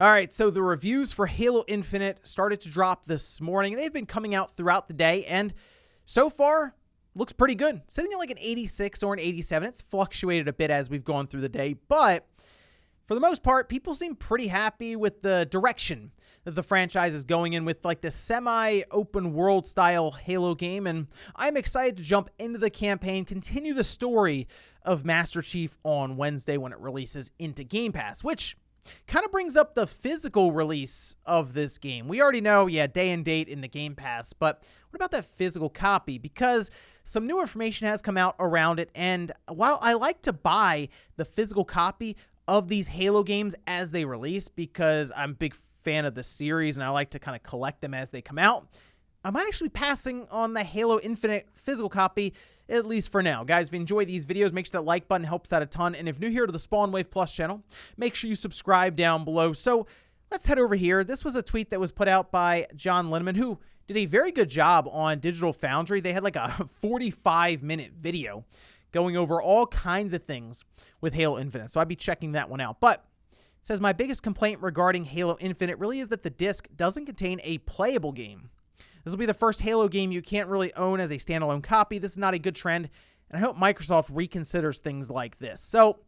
All right, so the reviews for Halo Infinite started to drop this morning. They've been coming out throughout the day, and so far, looks pretty good. Sitting at like an 86 or an 87. It's fluctuated a bit as we've gone through the day, but for the most part, people seem pretty happy with the direction that the franchise is going in with like this semi-open world style Halo game, and I'm excited to jump into the campaign, continue the story of Master Chief on Wednesday when it releases into Game Pass, which kind of brings up the physical release of this game. We already know, day and date in the Game Pass, but what about that physical copy? Because some new information has come out around it, and while I like to buy the physical copy of these Halo games as they release, because I'm a big fan of the series and I like to kind of collect them as they come out, I might actually be passing on the Halo Infinite physical copy, at least for now. Guys, if you enjoy these videos, make sure that like button helps out a ton. And if new here to the Spawn Wave Plus channel, make sure you subscribe down below. So let's head over here. This was a tweet that was put out by John Linneman, who did a very good job on Digital Foundry. They had like a 45-minute video going over all kinds of things with Halo Infinite. So I'd be checking that one out. But it says, my biggest complaint regarding Halo Infinite really is that the disc doesn't contain a playable game. This will be the first Halo game you can't really own as a standalone copy. This is not a good trend, and I hope Microsoft reconsiders things like this. So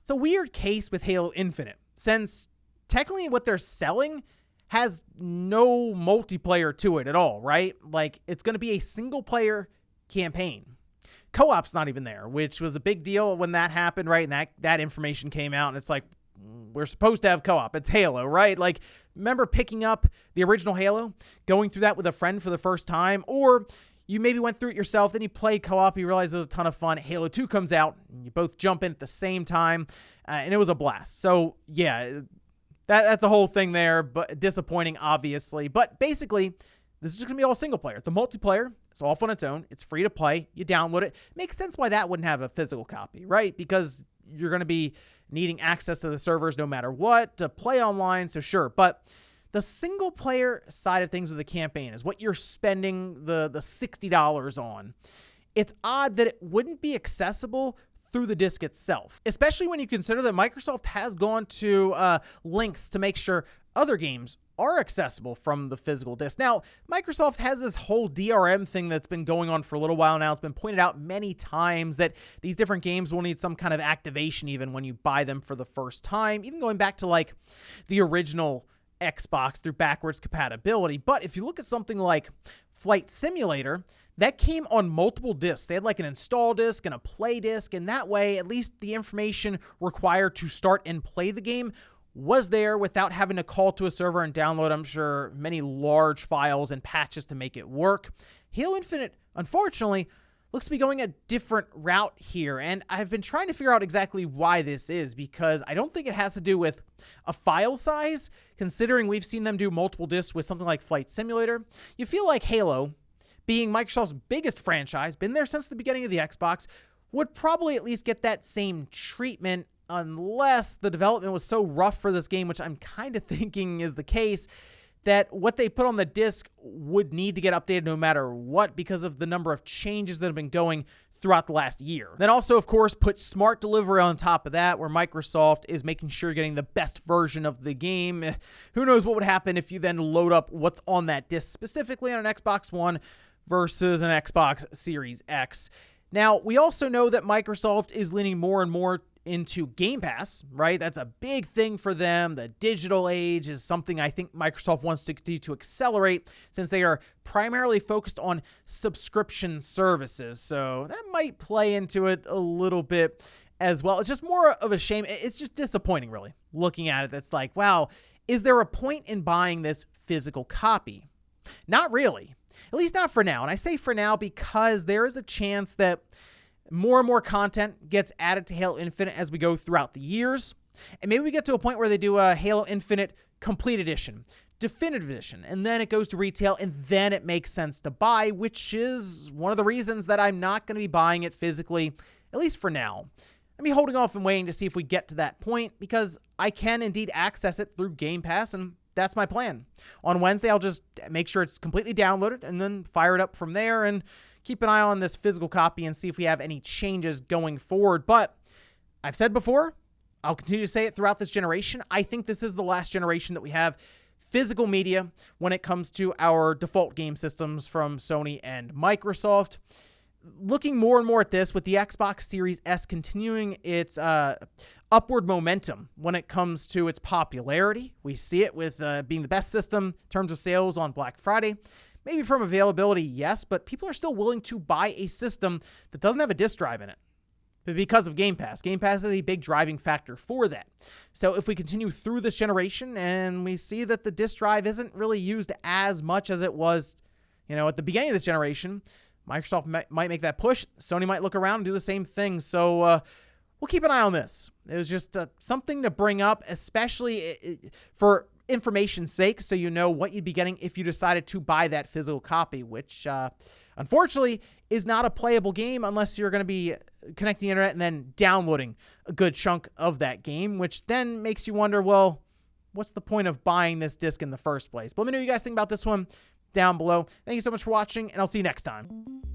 it's a weird case with Halo Infinite, since technically what they're selling has no multiplayer to it at all, right? Like, it's going to be a single-player campaign. Co-op's not even there, which was a big deal when that happened, right? And that information came out, and it's like, we're supposed to have co-op. It's Halo, right? Like, remember picking up the original Halo, going through that with a friend for the first time, or you maybe went through it yourself, then you played co-op, you realize it was a ton of fun. Halo 2 comes out, and you both jump in at the same time, and it was a blast. So, yeah, that's a whole thing there, but disappointing, obviously. But basically, this is going to be all single player. The multiplayer is off on its own. It's free to play. You download it. Makes sense why that wouldn't have a physical copy, right? Because you're going to be needing access to the servers no matter what to play online, so sure. But the single player side of things with the campaign is what you're spending the $60 on. It's odd that it wouldn't be accessible through the disc itself, especially when you consider that Microsoft has gone to lengths to make sure other games are accessible from the physical disc. Now, Microsoft has this whole DRM thing that's been going on for a little while now. It's been pointed out many times that these different games will need some kind of activation even when you buy them for the first time, even going back to like the original Xbox through backwards compatibility. But if you look at something like Flight Simulator, that came on multiple discs. They had like an install disc and a play disc, and that way, at least the information required to start and play the game was there without having to call to a server and download, I'm sure, many large files and patches to make it work. Halo Infinite, unfortunately, looks to be going a different route here, and I've been trying to figure out exactly why this is, because I don't think it has to do with a file size, considering we've seen them do multiple discs with something like Flight Simulator. You feel like Halo, being Microsoft's biggest franchise, been there since the beginning of the Xbox, would probably at least get that same treatment, unless the development was so rough for this game, which I'm kind of thinking is the case, that what they put on the disc would need to get updated no matter what because of the number of changes that have been going throughout the last year. Then also, of course, put smart delivery on top of that, where Microsoft is making sure you're getting the best version of the game. Who knows what would happen if you then load up what's on that disc, specifically on an Xbox One versus an Xbox Series X. Now, we also know that Microsoft is leaning more and more into Game Pass, right? That's a big thing for them. The digital age is something I think Microsoft wants to continue to accelerate, since they are primarily focused on subscription services. So that might play into it a little bit as well. It's just more of a shame. It's just disappointing, really, looking at it. That's like, wow, is there a point in buying this physical copy? Not really. At least not for now. And I say for now because there is a chance that more and more content gets added to Halo Infinite as we go throughout the years. And maybe we get to a point where they do a Halo Infinite Complete Edition, Definitive Edition, and then it goes to retail, and then it makes sense to buy, which is one of the reasons that I'm not going to be buying it physically, at least for now. I'm be holding off and waiting to see if we get to that point, because I can indeed access it through Game Pass, and that's my plan. On Wednesday, I'll just make sure it's completely downloaded and then fire it up from there and keep an eye on this physical copy and see if we have any changes going forward. But I've said before, I'll continue to say it throughout this generation. I think this is the last generation that we have physical media when it comes to our default game systems from Sony and Microsoft. Looking more and more at this with the Xbox Series S continuing its upward momentum when it comes to its popularity. We see it with being the best system in terms of sales on Black Friday. Maybe from availability, yes, but people are still willing to buy a system that doesn't have a disk drive in it. But because of Game Pass. Game Pass is a big driving factor for that. So if we continue through this generation and we see that the disk drive isn't really used as much as it was, at the beginning of this generation, Microsoft might make that push. Sony might look around and do the same thing. So we'll keep an eye on this. It was just something to bring up, especially for information's sake, so you know what you'd be getting if you decided to buy that physical copy, which unfortunately is not a playable game unless you're going to be connecting the internet and then downloading a good chunk of that game, which then makes you wonder, well, what's the point of buying this disc in the first place? But let me know what you guys think about this one down below. Thank you so much for watching, and I'll see you next time.